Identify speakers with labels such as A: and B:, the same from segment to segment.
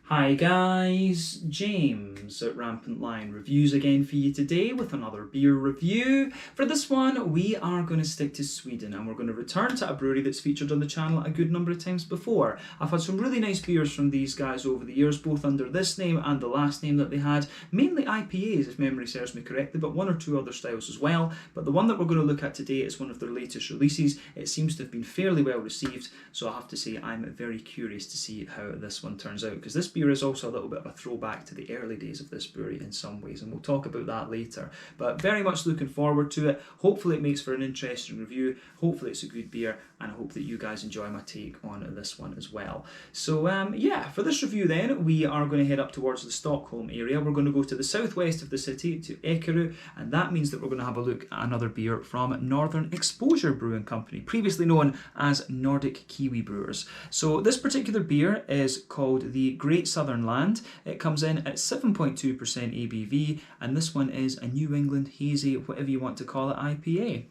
A: Hi guys, James at Rampant Lion Reviews again for you today with another beer review. For this one, we are going to stick to Sweden and we're going to return to a brewery that's featured on the channel a good number of times before. I've had some really nice beers from these guys over the years, both under this name and the last name that they had. Mainly IPAs, if memory serves me correctly, but one or two other styles as well. But the one that we're going to look at today is one of their latest releases. It seems to have been fairly well received, so I have to say I'm very curious to see how this one turns out, because this beer is also a little bit of a throwback to the early days of this brewery in some ways, and we'll talk about that later. But very much looking forward to it. Hopefully it makes for an interesting review, hopefully it's a good beer, and I hope that you guys enjoy my take on this one as well. So yeah, for this review then, we are going to head up towards the Stockholm area. We're going to go to the southwest of the city, to Ekerö, and that means that we're going to have a look at another beer from Northern Exposure Brewing Company, previously known as Nordic Kiwi Brewers. So this particular beer is called the Great Southern Land. It comes in at 7.2% ABV, and this one is a New England hazy, whatever you want to call it, IPA.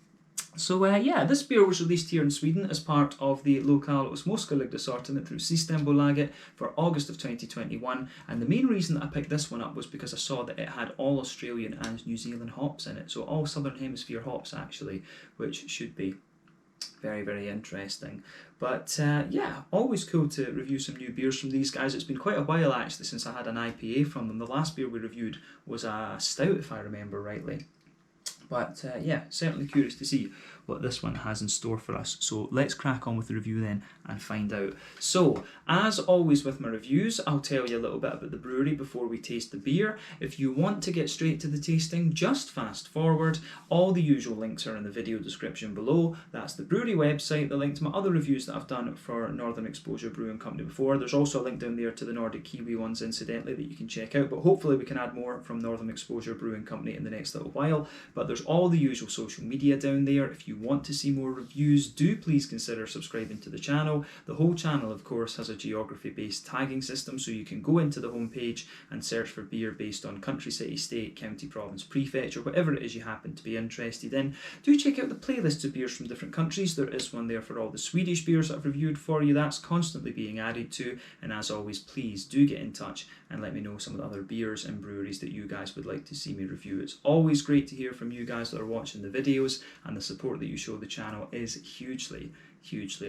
A: So yeah, this beer was released here in Sweden as part of the Lokal och Småskaligt assortment through Systembolaget for August of 2021, and the main reason that I picked this one up was because I saw that it had all Australian and New Zealand hops in it, so all Southern Hemisphere hops actually, which should be very, very interesting. But yeah, always cool to review some new beers from these guys. It's been quite a while actually since I had an IPA from them. The last beer we reviewed was a stout, if I remember rightly. But yeah, certainly curious to see what this one has in store for us. So let's crack on with the review then and find out. So, as always with my reviews, I'll tell you a little bit about the brewery before we taste the beer. If you want to get straight to the tasting, just fast forward. All the usual links are in the video description below. That's the brewery website, the link to my other reviews that I've done for Northern Exposure Brewing Company before. There's also a link down there to the Nordic Kiwi ones, incidentally, that you can check out. But hopefully we can add more from Northern Exposure Brewing Company in the next little while. But there's all the usual social media down there. If you want to see more reviews, do please consider subscribing to the channel. The whole channel, of course, has a geography-based tagging system, so you can go into the homepage and search for beer based on country, city, state, county, province, prefecture, whatever it is you happen to be interested in. Do check out the playlists of beers from different countries. There is one there for all the Swedish beers that I've reviewed for you. That's constantly being added to, and as always, please do get in touch and let me know some of the other beers and breweries that you guys would like to see me review. It's always great to hear from you guys that are watching the videos, and the support that you show the channel is hugely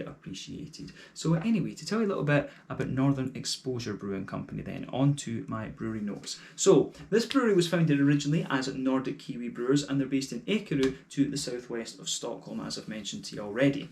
A: appreciated. So anyway, to tell you a little bit about Northern Exposure Brewing Company then, on to my brewery notes. So this brewery was founded originally as Nordic Kiwi Brewers, and they're based in Ekerö to the southwest of Stockholm, as I've mentioned to you already.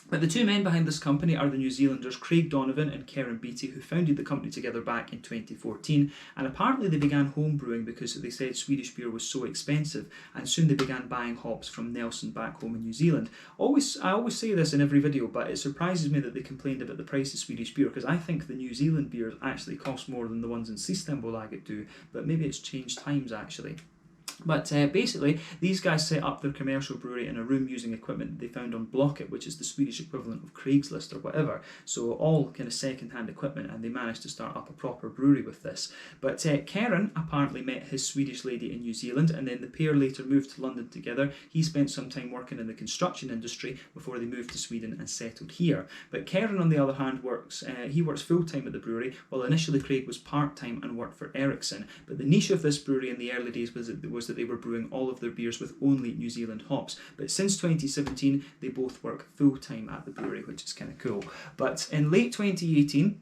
A: But the two men behind this company are the New Zealanders Craig Donovan and Karen Beattie, who founded the company together back in 2014, and apparently they began home brewing because they said Swedish beer was so expensive, and soon they began buying hops from Nelson back home in New Zealand. I always say this in every video, but it surprises me that they complained about the price of Swedish beer, because I think the New Zealand beers actually cost more than the ones in Systembolaget do, but maybe it's changed times actually. But basically, these guys set up their commercial brewery in a room using equipment that they found on Blocket, which is the Swedish equivalent of Craigslist or whatever. So all kind of second-hand equipment, and they managed to start up a proper brewery with this. But Karen apparently met his Swedish lady in New Zealand, and then the pair later moved to London together. He spent some time working in the construction industry before they moved to Sweden and settled here. But Karen, on the other hand, works full-time at the brewery, while initially Craig was part-time and worked for Ericsson. But the niche of this brewery in the early days was that they were brewing all of their beers with only New Zealand hops. But since 2017, they both work full-time at the brewery, which is kind of cool. But in late 2018,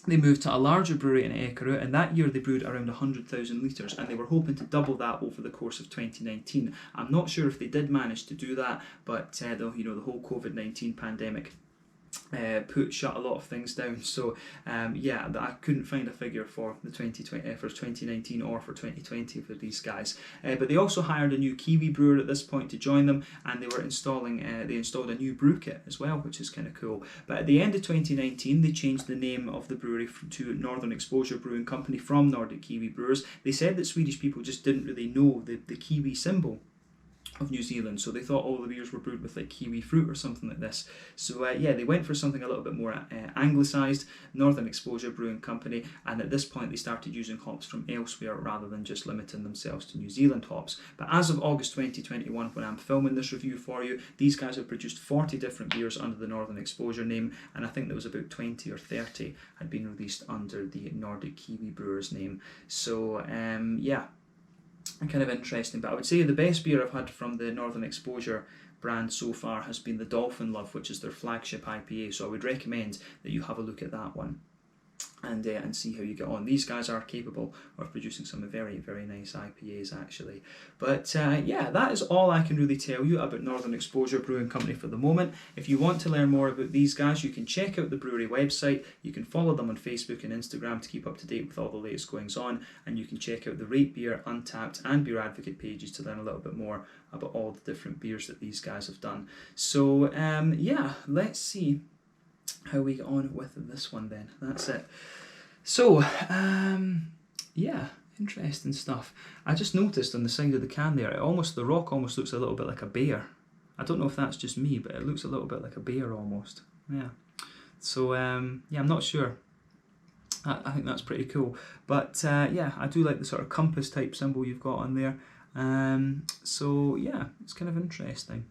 A: they moved to a larger brewery in Ekerö, and that year they brewed around 100,000 litres, and they were hoping to double that over the course of 2019. I'm not sure if they did manage to do that, but the whole COVID-19 pandemic shut a lot of things down. So yeah, I couldn't find a figure for the 2019 or for 2020 for these guys. But they also hired a new Kiwi brewer at this point to join them, and they installed a new brew kit as well, which is kind of cool. But at the end of 2019, they changed the name of the brewery to Northern Exposure Brewing Company from Nordic Kiwi Brewers. They said that Swedish people just didn't really know the Kiwi symbol, of New Zealand, so they thought all the beers were brewed with like kiwi fruit or something like this. So yeah, they went for something a little bit more anglicised, Northern Exposure Brewing Company, and at this point they started using hops from elsewhere rather than just limiting themselves to New Zealand hops. But as of August 2021, when I'm filming this review for you, these guys have produced 40 different beers under the Northern Exposure name, and I think there was about 20 or 30 had been released under the Nordic Kiwi Brewers name. So yeah, kind of interesting. But I would say the best beer I've had from the Northern Exposure brand so far has been the Dolphin Love, which is their flagship IPA, so I would recommend that you have a look at that one and see how you get on. These guys are capable of producing some very, very nice IPAs actually. But yeah, that is all I can really tell you about Northern Exposure Brewing Company for the moment. If you want to learn more about these guys, you can check out the brewery website, you can follow them on Facebook and Instagram to keep up to date with all the latest goings on, and you can check out the Rate Beer, Untappd and Beer Advocate pages to learn a little bit more about all the different beers that these guys have done. So yeah, let's see how we get on with this one then. That's it. So yeah, interesting stuff. I just noticed on the side of the can there, the rock almost looks a little bit like a bear. I don't know if that's just me, but it looks a little bit like a bear almost. Yeah. So yeah, I'm not sure. I think that's pretty cool. But yeah, I do like the sort of compass type symbol you've got on there. So yeah, it's kind of interesting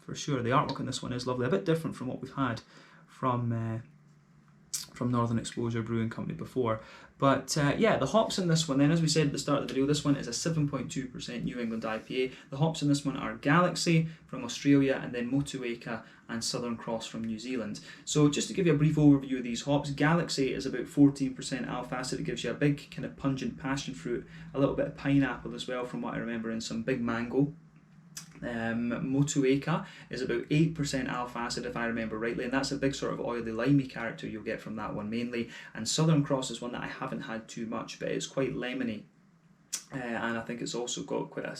A: for sure. The artwork on this one is lovely, a bit different from what we've had from Northern Exposure Brewing Company before. But yeah, the hops in this one then, as we said at the start of the video, this one is a 7.2% New England IPA. The hops in this one are Galaxy from Australia, and then Motueka and Southern Cross from New Zealand. So just to give you a brief overview of these hops, Galaxy is about 14% alpha acid. It gives you a big kind of pungent passion fruit, a little bit of pineapple as well from what I remember, and some big mango. Motueka is about 8% alpha acid if I remember rightly, and that's a big sort of oily limey character you'll get from that one mainly. And Southern Cross is one that I haven't had too much, but it's quite lemony, and I think it's also got quite a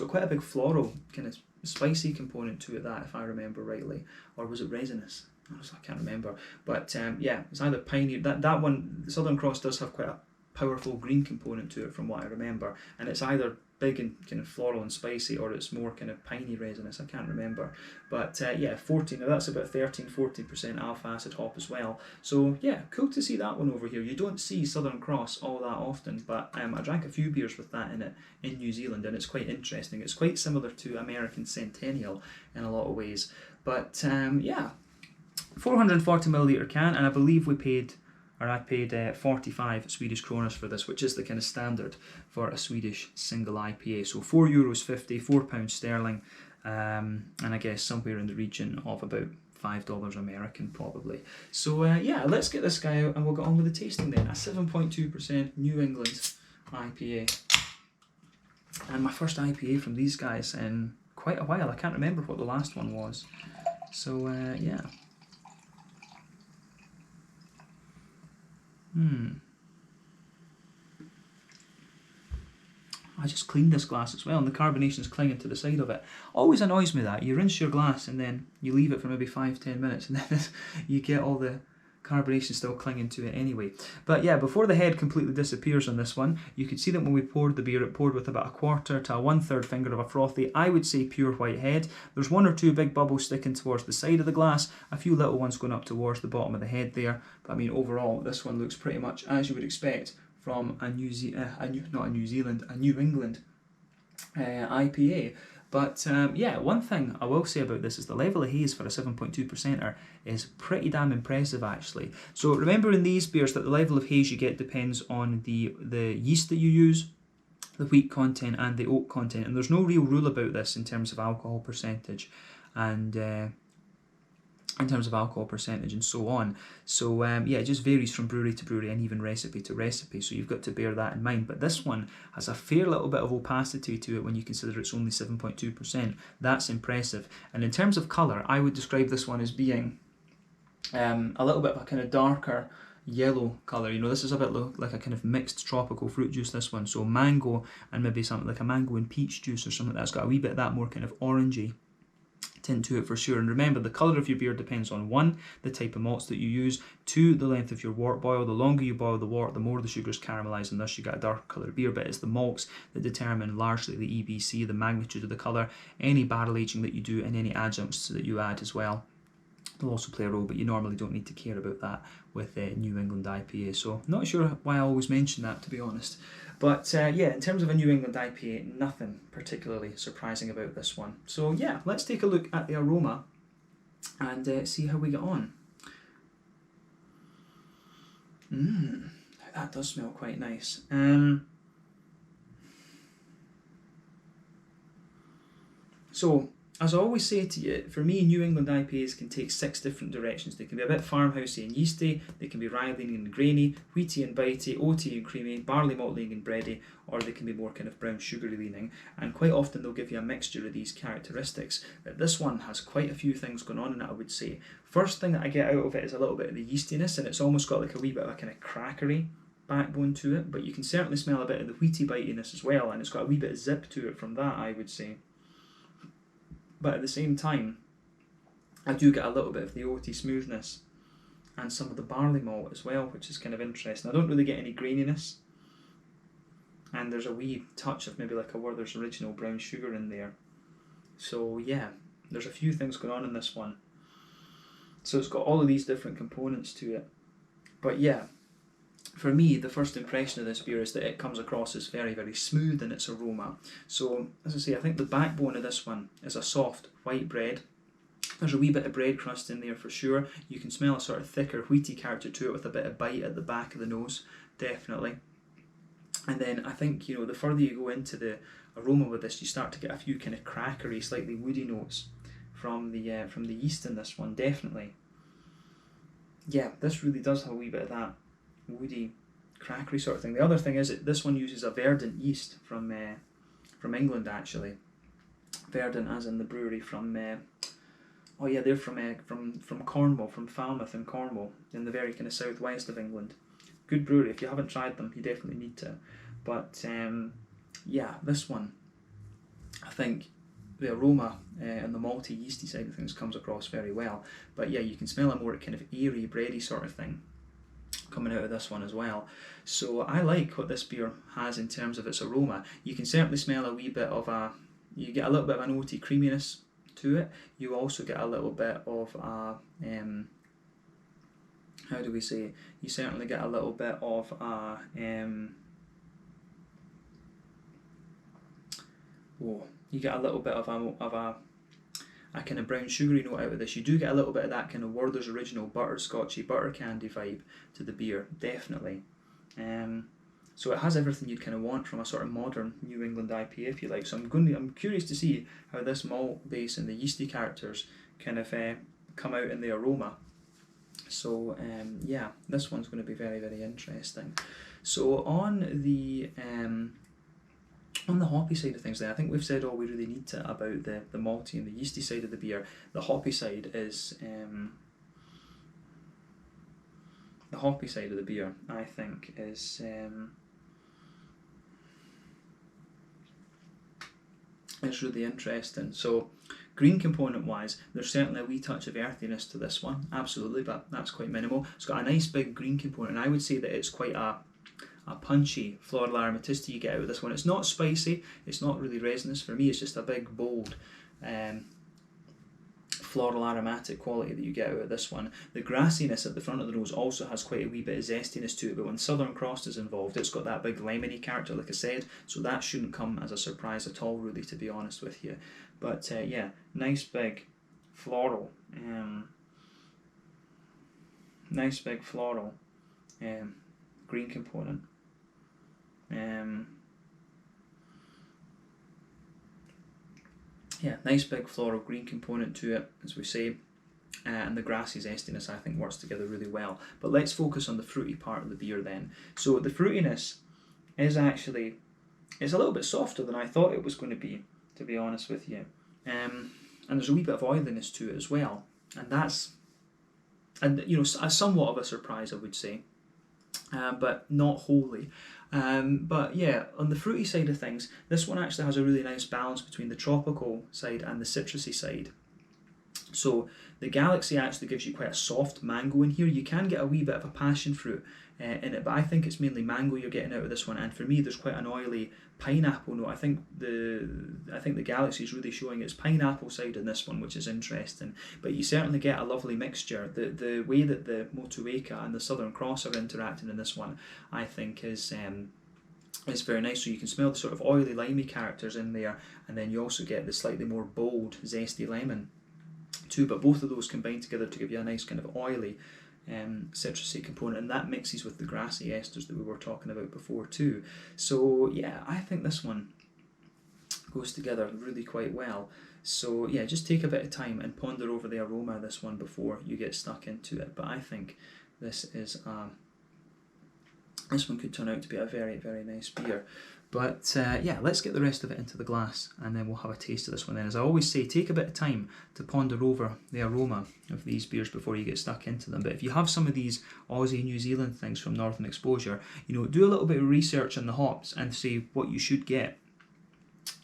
A: quite a big floral kind of spicy component to it, that if I remember rightly, or was it resinous? I can't remember, but yeah, it's either piney. That one, Southern Cross, does have quite a powerful green component to it from what I remember, and it's either big and kind of floral and spicy, or it's more kind of piney resinous, I can't remember. But yeah, 14, now that's about 13-14% alpha acid hop as well. So yeah, cool to see that one over here. You don't see Southern Cross all that often, but I drank a few beers with that in it in New Zealand, and it's quite interesting. It's quite similar to American Centennial in a lot of ways. But yeah, 440ml can, and I believe I paid 45 Swedish kroners for this, which is the kind of standard for a Swedish single IPA. So €4.50, £4 sterling, and I guess somewhere in the region of about $5 American probably. So yeah, let's get this guy out and we'll get on with the tasting then. A 7.2% New England IPA. And my first IPA from these guys in quite a while. I can't remember what the last one was. So yeah. I just cleaned this glass as well, and the carbonation's clinging to the side of it. Always annoys me that. You rinse your glass and then you leave it for maybe 5-10 minutes, and then you get all the carbonation still clinging to it anyway. But yeah, before the head completely disappears on this one, you could see that when we poured the beer, it poured with about 1/4 to a 1/3 finger of a frothy, I would say pure white head. There's 1 or 2 big bubbles sticking towards the side of the glass, a few little ones going up towards the bottom of the head there. But I mean, overall, this one looks pretty much as you would expect from a New England IPA. But yeah, one thing I will say about this is the level of haze for a 7.2%er is pretty damn impressive actually. So remember in these beers that the level of haze you get depends on the yeast that you use, the wheat content and the oat content, and there's no real rule about this in terms of alcohol percentage and so on. So yeah, it just varies from brewery to brewery and even recipe to recipe, so you've got to bear that in mind. But this one has a fair little bit of opacity to it when you consider it's only 7.2%. That's impressive. And in terms of colour, I would describe this one as being a little bit of a kind of darker yellow colour. You know, this is a bit like a kind of mixed tropical fruit juice, this one. So mango and maybe something like a mango and peach juice or something that's got a wee bit of that more kind of orangey tint to it for sure. And remember, the colour of your beer depends on 1, the type of malts that you use, 2, the length of your wort boil. The longer you boil the wort, the more the sugars caramelise, and thus you get a dark coloured beer. But it's the malts that determine largely the EBC, the magnitude of the colour. Any barrel aging that you do and any adjuncts that you add as well will also play a role, but you normally don't need to care about that with New England IPA. So not sure why I always mention that, to be honest. But yeah, in terms of a New England IPA, nothing particularly surprising about this one. So yeah, let's take a look at the aroma and see how we get on. That does smell quite nice. So, as I always say to you, for me, New England IPAs can take 6 different directions. They can be a bit farmhousey and yeasty, they can be rye leaning and grainy, wheaty and bitey, oaty and creamy, barley malt leaning and bready, or they can be more kind of brown sugary leaning. And quite often they'll give you a mixture of these characteristics. But this one has quite a few things going on in it, I would say. First thing that I get out of it is a little bit of the yeastiness, and it's almost got like a wee bit of a kind of crackery backbone to it, but you can certainly smell a bit of the wheaty bitiness as well, and it's got a wee bit of zip to it from that, I would say. But at the same time, I do get a little bit of the oaty smoothness and some of the barley malt as well, which is kind of interesting. I don't really get any graininess, and there's a wee touch of maybe like a Werther's Original brown sugar in there. So yeah, there's a few things going on in this one. So it's got all of these different components to it. But yeah, for me, the first impression of this beer is that it comes across as very, very smooth in its aroma. So, as I say, I think the backbone of this one is a soft white bread. There's a wee bit of bread crust in there for sure. You can smell a sort of thicker, wheaty character to it with a bit of bite at the back of the nose, definitely. And then I think, you know, the further you go into the aroma with this, you start to get a few kind of crackery, slightly woody notes from the yeast in this one, definitely. Yeah, this really does have a wee bit of that woody, crackery sort of thing. The other thing is that this one uses a Verdant yeast from England, actually. Verdant, as in the brewery from oh yeah, they're from Cornwall, from Falmouth in Cornwall, in the very kind of southwest of England. Good brewery. If you haven't tried them, you definitely need to. But yeah, this one, I think the aroma and the malty, yeasty side of things comes across very well. But yeah, you can smell a more kind of airy, bready sort of thing coming out of this one as well. So I like what this beer has in terms of its aroma. You can certainly smell a wee bit of you get a little bit of an oaty creaminess to it. You also get a little bit of a, how do we say, you certainly get a little bit of a, you get a little bit of a kind of brown sugary note out of this. You do get a little bit of that kind of Werther's Original butterscotchy, butter candy vibe to the beer, definitely. So it has everything you'd kind of want from a sort of modern New England IPA, if you like. So I'm curious to see how this malt base and the yeasty characters kind of come out in the aroma. So yeah, this one's going to be very, very interesting. So on the hoppy side of things then, I think we've said all we really need to about the malty and the yeasty side of the beer. The hoppy side is I think is really interesting. So green component wise, there's certainly a wee touch of earthiness to this one, absolutely, but that's quite minimal. It's got a nice big green component, and I would say that it's quite a punchy floral aromaticity you get out of this one. It's not spicy, it's not really resinous. For me, it's just a big, bold floral aromatic quality that you get out of this one. The grassiness at the front of the nose also has quite a wee bit of zestiness to it, but when Southern Cross is involved, it's got that big lemony character, like I said, so that shouldn't come as a surprise at all, really, to be honest with you. But yeah, nice big floral, green component. Yeah, nice big floral green component to it, as we say, and the grassy zestiness I think works together really well. But let's focus on the fruity part of the beer then. So the fruitiness is actually, it's a little bit softer than I thought it was going to be honest with you. And there's a wee bit of oiliness to it as well, and that's, and you know, somewhat of a surprise, I would say, but not wholly. But yeah, on the fruity side of things, this one actually has a really nice balance between the tropical side and the citrusy side. So the Galaxy actually gives you quite a soft mango in here. You can get a wee bit of a passion fruit in it, but I think it's mainly mango you're getting out of this one. And for me, there's quite an oily pineapple note. I think the Galaxy is really showing its pineapple side in this one, which is interesting. But you certainly get a lovely mixture. The way that the Motueka and the Southern Cross are interacting in this one, I think is very nice. So you can smell the sort of oily, limey characters in there, and then you also get the slightly more bold, zesty lemon too. But both of those combine together to give you a nice kind of oily citrusy component, and that mixes with the grassy esters that we were talking about before too. So yeah, I think this one goes together really quite well. So yeah, just take a bit of time and ponder over the aroma of this one before you get stuck into it. But I think this one could turn out to be a very, very nice beer. But yeah, let's get the rest of it into the glass, and then we'll have a taste of this one then. As I always say, take a bit of time to ponder over the aroma of these beers before you get stuck into them. But if you have some of these Aussie, New Zealand things from Northern Exposure, do a little bit of research on the hops and see what you should get,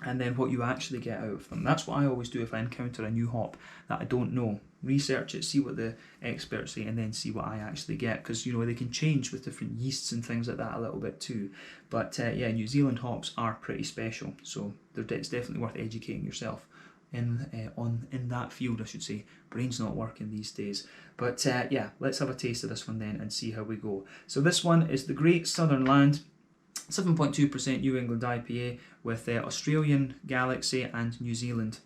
A: and then what you actually get out of them. That's what I always do if I encounter a new hop that I don't know. Research it, see what the experts say, and then see what I actually get, because they can change with different yeasts and things like that a little bit too. But yeah, New Zealand hops are pretty special, so it's definitely worth educating yourself in that field, I should say. Brain's not working these days. But yeah, let's have a taste of this one then and see how we go. So this one is the Great Southern Land 7.2% New England IPA with Australian Galaxy and New Zealand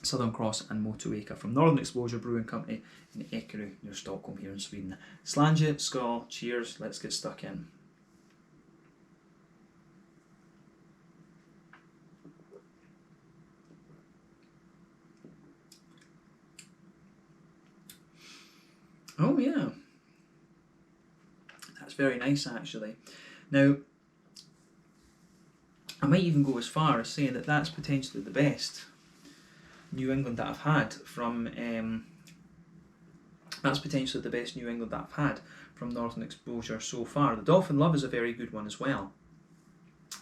A: Southern Cross and Motueka from Northern Exposure Brewing Company in Ekerö near Stockholm here in Sweden. Slange, skål, cheers, let's get stuck in. Oh yeah, that's very nice actually. Now, I might even go as far as saying that that's potentially the best New England that I've had from Northern Exposure so far. The Dolphin Love is a very good one as well.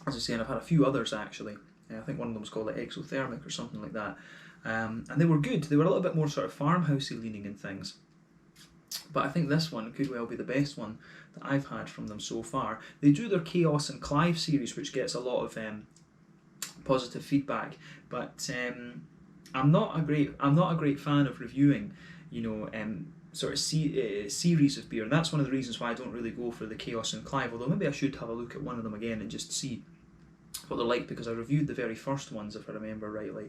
A: As I say, and I've had a few others actually. I think one of them was called Exothermic or something like that. And they were good. They were a little bit more sort of farmhousey leaning in things. But I think this one could well be the best one that I've had from them so far. They do their Chaos and Clive series, which gets a lot of positive feedback. But I'm not a great fan of reviewing, sort of series of beer. And that's one of the reasons why I don't really go for the Chaos and Clive. Although maybe I should have a look at one of them again and just see what they're like, because I reviewed the very first ones, if I remember rightly.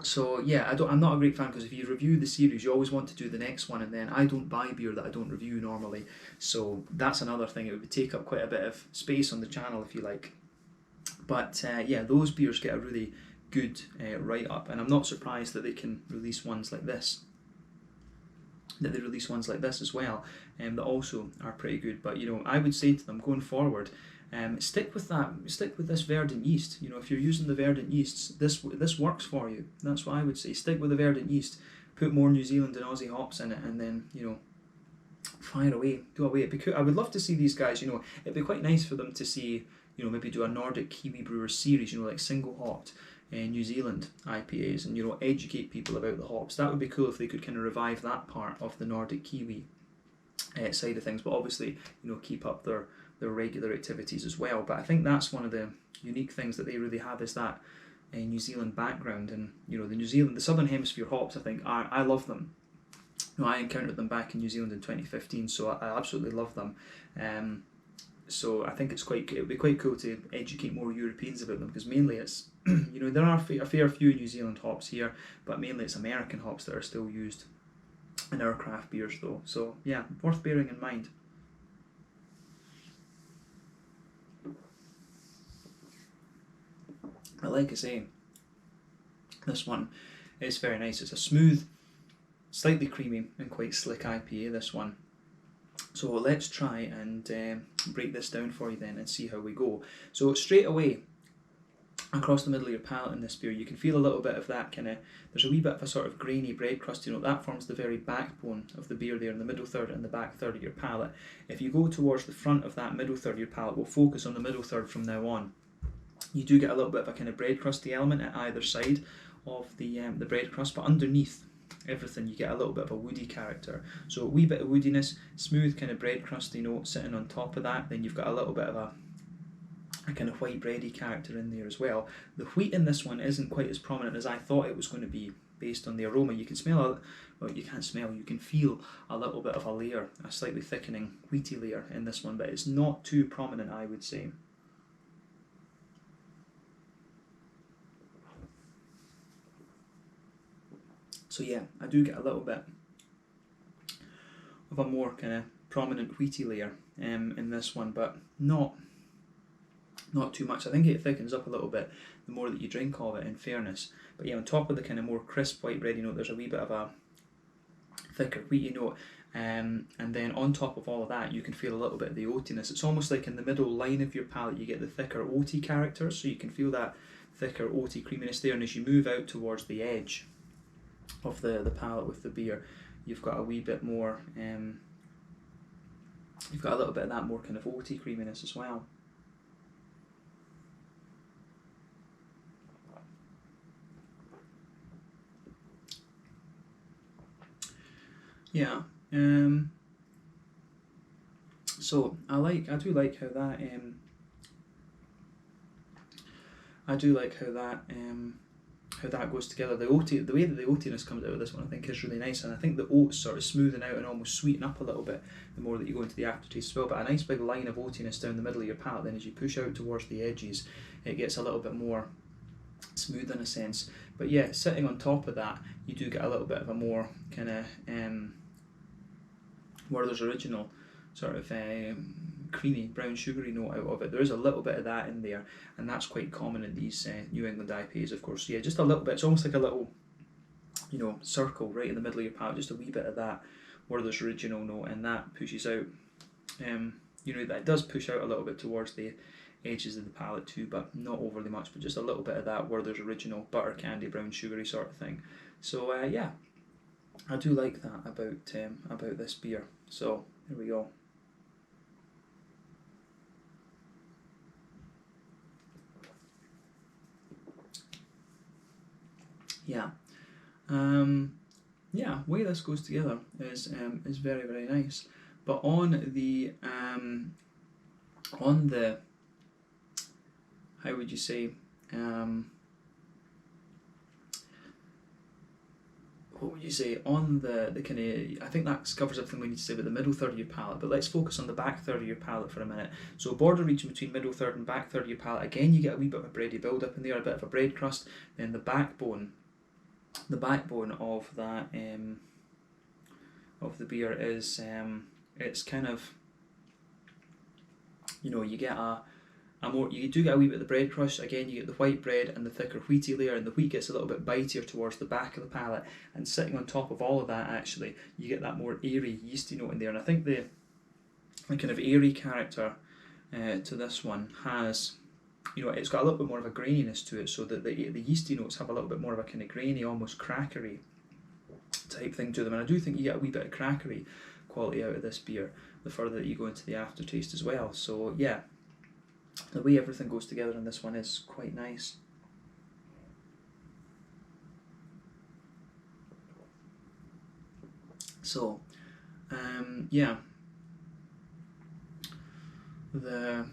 A: So yeah, I'm not a great fan, because if you review the series, you always want to do the next one, and then I don't buy beer that I don't review normally. So that's another thing. It would take up quite a bit of space on the channel, if you like. But yeah, those beers get a really good write-up, and I'm not surprised that they can release ones like this. That they release ones like this as well, that also are pretty good. But I would say to them going forward, stick with this verdant yeast. If you're using the verdant yeasts, this works for you. That's what I would say. Stick with the verdant yeast. Put more New Zealand and Aussie hops in it, and then fire away, go away. I would love to see these guys. It'd be quite nice for them to see, maybe do a Nordic Kiwi Brewers series. Like single hopped New Zealand IPAs, and educate people about the hops. That would be cool if they could kind of revive that part of the Nordic Kiwi side of things. But obviously, keep up their regular activities as well. But I think that's one of the unique things that they really have, is that New Zealand background, and the Southern Hemisphere hops. I think I love them. I encountered them back in New Zealand in 2015, so I absolutely love them. So I think it would be quite cool to educate more Europeans about them, because mainly it's there are a fair few New Zealand hops here, but mainly it's American hops that are still used in our craft beers though. So yeah, worth bearing in mind. But like I say, this one is very nice. It's a smooth, slightly creamy and quite slick IPA, this one. So let's try and break this down for you then and see how we go. So straight away, across the middle of your palate in this beer, you can feel a little bit of that there's a wee bit of a sort of grainy bread crust, that forms the very backbone of the beer there in the middle third and the back third of your palate. If you go towards the front of that middle third of your palate, we'll focus on the middle third from now on. You do get a little bit of a kind of bread crusty element at either side of the bread crust, but underneath everything you get a little bit of a woody character. So a wee bit of woodiness, smooth kind of bread crusty note sitting on top of that. Then you've got a little bit of a kind of white bready character in there as well. The wheat in this one isn't quite as prominent as I thought it was going to be based on the aroma. You can smell, well, you can't smell, you can feel a little bit of a layer, a slightly thickening wheaty layer in this one, but it's not too prominent, I would say. So yeah, I do get a little bit of a more kind of prominent wheaty layer in this one, but not too much. I think it thickens up a little bit the more that you drink of it, in fairness. But yeah, on top of the kind of more crisp white bready note, there's a wee bit of a thicker wheaty note, and then on top of all of that you can feel a little bit of the oatiness. It's almost like in the middle line of your palate you get the thicker oaty characters, so you can feel that thicker oaty creaminess there, and as you move out towards the edge of the palate with the beer, you've got a wee bit more, you've got a little bit of that more kind of oaty creaminess as well. Yeah, so I do like how that how that goes together. The way that the oatiness comes out of this one, I think, is really nice, and I think the oats sort of smoothen out and almost sweeten up a little bit the more that you go into the aftertaste as well. But a nice big line of oatiness down the middle of your palate. Then as you push out towards the edges, it gets a little bit more smooth in a sense. But yeah, sitting on top of that, you do get a little bit of a more kind of Werther's Original sort of creamy brown sugary note out of it. There is a little bit of that in there, and that's quite common in these New England IPAs, of course. Yeah, just a little bit. It's almost like a little, circle right in the middle of your palate, just a wee bit of that Werther's Original note, and that pushes out. That does push out a little bit towards the edges of the palate too, but not overly much, but just a little bit of that Werther's Original butter candy brown sugary sort of thing. So yeah, I do like that about this beer. So here we go. Yeah, way this goes together is very, very nice. But on the how would you say, what would you say on the kind of, I think that covers everything we need to say about the middle third of your palate, but let's focus on the back third of your palate for a minute. So border region between middle third and back third of your palate, again you get a wee bit of a bready build up in there, a bit of a bread crust, then the backbone of that of the beer is it's kind of, you get you do get a wee bit of the bread crust. Again, you get the white bread and the thicker wheaty layer, and the wheat gets a little bit bitier towards the back of the palate, and sitting on top of all of that, actually, you get that more airy yeasty note in there. And I think the kind of airy character to this one has, it's got a little bit more of a graininess to it, so that the yeasty notes have a little bit more of a kind of grainy, almost crackery type thing to them. And I do think you get a wee bit of crackery quality out of this beer the further that you go into the aftertaste as well. So yeah, the way everything goes together in this one is quite nice. So yeah, the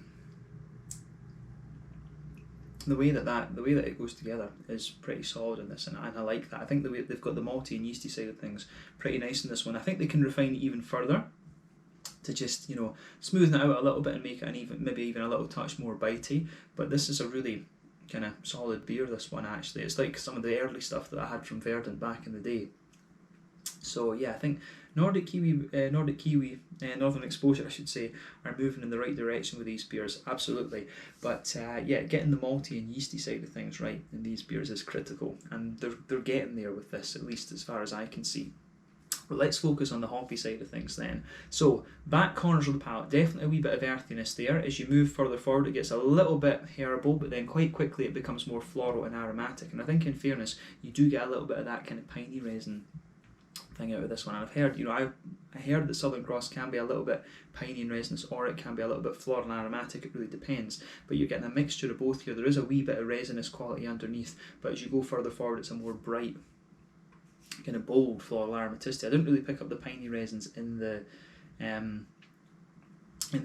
A: way that it goes together is pretty solid in this, and I like that. I think the way they've got the malty and yeasty side of things pretty nice in this one. I think they can refine it even further to just smoothen it out a little bit and make it maybe even a little touch more bitey. But this is a really kind of solid beer, this one, actually. It's like some of the early stuff that I had from Verdant back in the day. So yeah, I think Northern Exposure, I should say, are moving in the right direction with these beers, absolutely. But yeah, getting the malty and yeasty side of things right in these beers is critical, and they're getting there with this, at least as far as I can see. But let's focus on the hoppy side of things then. So back corners of the palate, definitely a wee bit of earthiness there. As you move further forward, it gets a little bit herbal, but then quite quickly it becomes more floral and aromatic. And I think, in fairness, you do get a little bit of that kind of piney resin thing out of this one. And I've heard, I heard that Southern Cross can be a little bit piney and resinous, or it can be a little bit floral and aromatic. It really depends. But you're getting a mixture of both here. There is a wee bit of resinous quality underneath, but as you go further forward, it's a more bright, kind of bold floral aromaticity. I didn't really pick up the piney resins in the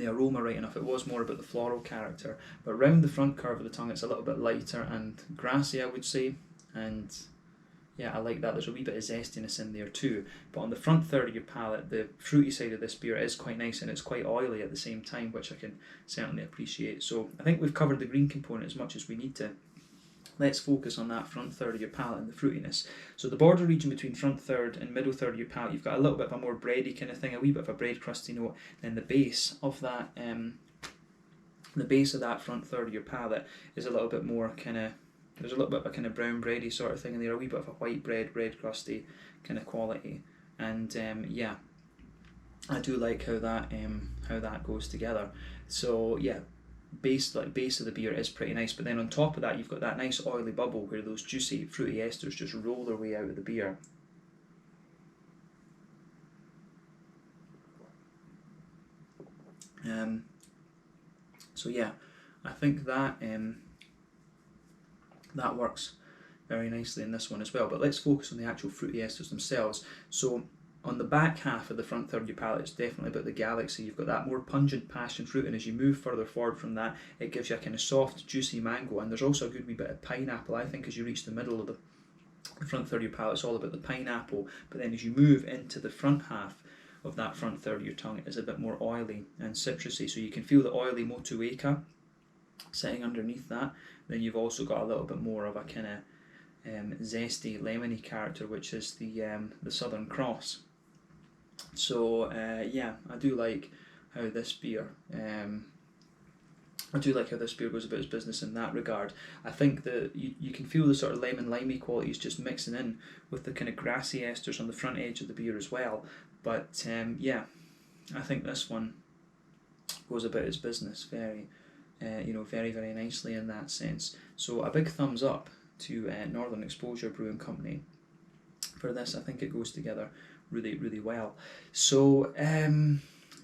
A: aroma right enough. It was more about the floral character. But round the front curve of the tongue, it's a little bit lighter and grassy, I would say. And yeah, I like that. There's a wee bit of zestiness in there too. But on the front third of your palate, the fruity side of this beer is quite nice, and it's quite oily at the same time, which I can certainly appreciate. So I think we've covered the green component as much as we need to. Let's focus on that front third of your palate and the fruitiness. So the border region between front third and middle third of your palate, you've got a little bit of a more bready kind of thing, a wee bit of a bread crusty note. Then the base of that, front third of your palate is a little bit more kind of, there's a little bit of a kind of brown bready sort of thing in there, a wee bit of a white bread crusty kind of quality. And yeah, I do like how that goes together. So yeah, base of the beer is pretty nice, but then on top of that you've got that nice oily bubble where those juicy fruity esters just roll their way out of the beer. So yeah, I think that that works very nicely in this one as well. But let's focus on the actual fruity esters themselves. So on the back half of the front third of your palate, it's definitely about the galaxy. You've got that more pungent passion fruit, and as you move further forward from that, it gives you a kind of soft, juicy mango, and there's also a good wee bit of pineapple. I think as you reach the middle of the front third of your palate, it's all about the pineapple, but then as you move into the front half of that front third of your tongue, it is a bit more oily and citrusy, so you can feel the oily motu eka sitting underneath that. Then you've also got a little bit more of a kind of zesty, lemony character, which is the Southern Cross. So yeah, I do like how this beer goes about its business in that regard. I think that you can feel the sort of lemon limey qualities just mixing in with the kind of grassy esters on the front edge of the beer as well. But yeah, I think this one goes about its business very very nicely in that sense. So a big thumbs up to Northern Exposure Brewing Company for this. I think it goes together really well. So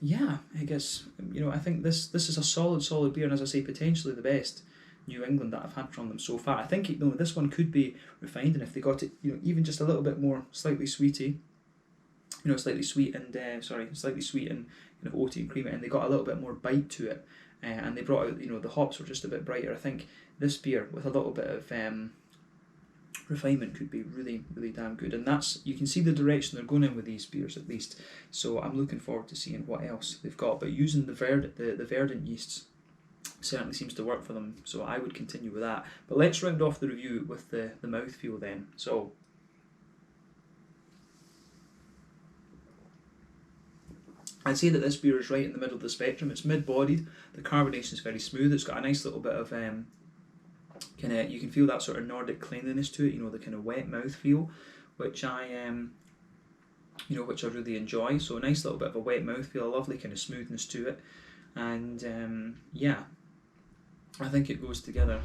A: yeah, I guess I think this is a solid beer, and as I say, potentially the best New England that I've had from them so far. I think this one could be refined, and if they got it even just a little bit more slightly sweety, slightly sweet and kind of oaty and creamy, and they got a little bit more bite to it, and they brought out the hops were just a bit brighter. I think this beer with a little bit of refinement could be really damn good, and you can see the direction they're going in with these beers at least. So I'm looking forward to seeing what else they've got. But using the verdant yeasts certainly seems to work for them, so I would continue with that. But let's round off the review with the mouthfeel then. So I'd say that this beer is right in the middle of the spectrum. It's mid-bodied, the carbonation is very smooth, it's got a nice little bit of you can feel that sort of Nordic cleanliness to it, the kind of wet mouth feel, which I really enjoy. So a nice little bit of a wet mouth feel, a lovely kind of smoothness to it, and yeah, I think it goes together,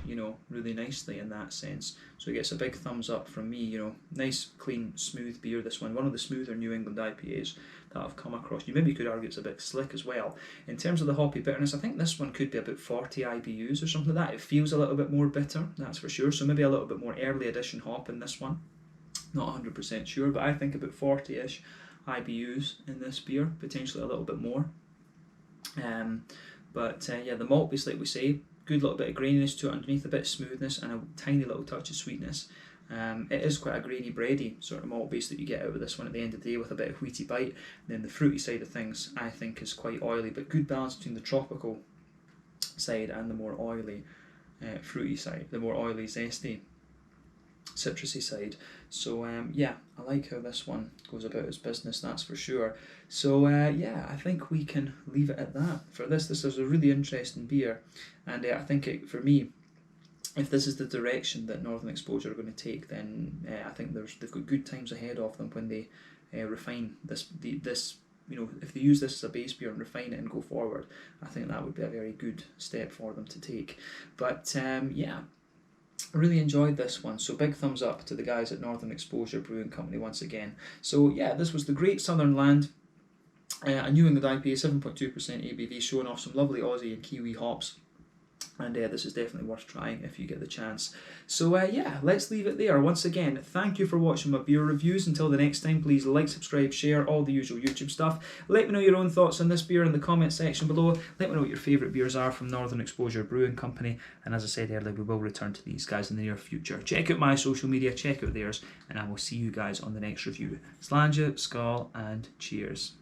A: really nicely in that sense. So it gets a big thumbs up from me. Nice, clean, smooth beer. This one of the smoother New England IPAs that I've come across. You maybe could argue it's a bit slick as well. In terms of the hoppy bitterness, I think this one could be about 40 IBUs or something like that. It feels a little bit more bitter, that's for sure. So maybe a little bit more early edition hop in this one. Not 100% sure, but I think about 40-ish IBUs in this beer, potentially a little bit more. But yeah, the malt base, like we say, good little bit of graininess to it underneath, a bit of smoothness and a tiny little touch of sweetness. It is quite a grainy, bready sort of malt base that you get out of this one at the end of the day, with a bit of wheaty bite. And then the fruity side of things, I think, is quite oily, but good balance between the tropical side and the more oily fruity side, the more oily, zesty, citrusy side. So yeah, I like how this one goes about its business, that's for sure. So yeah, I think we can leave it at that for this. This is a really interesting beer, and I think for me, if this is the direction that Northern Exposure are going to take, then I think they've got good times ahead of them when they refine this. If they use this as a base beer and refine it and go forward, I think that would be a very good step for them to take. But yeah, I really enjoyed this one, so big thumbs up to the guys at Northern Exposure Brewing Company once again. So yeah, this was the Great Southern Land, a New England IPA, 7.2% ABV, showing off some lovely Aussie and Kiwi hops. And this is definitely worth trying if you get the chance. So yeah, let's leave it there. Once again, thank you for watching my beer reviews. Until the next time, please like, subscribe, share, all the usual YouTube stuff. Let me know your own thoughts on this beer in the comment section below. Let me know what your favourite beers are from Northern Exposure Brewing Company. And as I said earlier, we will return to these guys in the near future. Check out my social media, check out theirs, and I will see you guys on the next review. Slàinte, skål, and cheers.